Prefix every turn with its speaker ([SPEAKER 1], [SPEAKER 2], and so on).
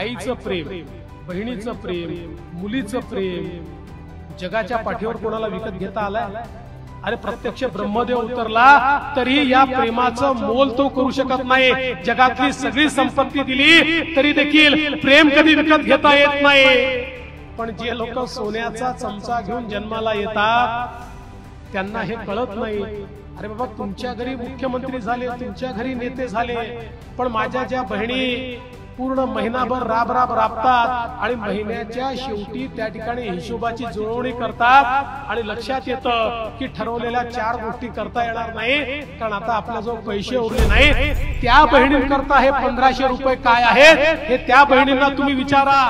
[SPEAKER 1] आईचं प्रेम, बहिणीचं प्रेम, मुलीचं प्रेम जगाच्या पाठीवर कोणाला विकत घेता आलाय? अरे प्रत्यक्ष ब्रह्मदेव उतरला तरी या प्रेमाचं मोल तो करू शकत नाही. जगातली सगळी संपत्ती दिली तरी देखील प्रेम कधी विकत घेता येत नाही. पण जे लोक सोन्याचा चमचा घेऊन जन्माला येतात त्यांना हे कळत नाही. अरे बाबा, तुमच्या घरी मुख्यमंत्री झाले, तुमच्या घरी नेते झाले, पण माझ्या ज्या बहिणी पूर्ण महिनाभर राबतात आणि महिन्याच्या शेवटी त्या ठिकाणी हिशोबाची जुळवणी करतात आणि लक्षात येतं की ठरवलेल्या 4 गोष्टी करता येणार नाही कारण आता आपल्याजवळ पैसे उरले नाही. त्या बहिणींकरता हे 1500 रुपये काय आहेत हे त्या बहिणींना तुम्ही विचारा.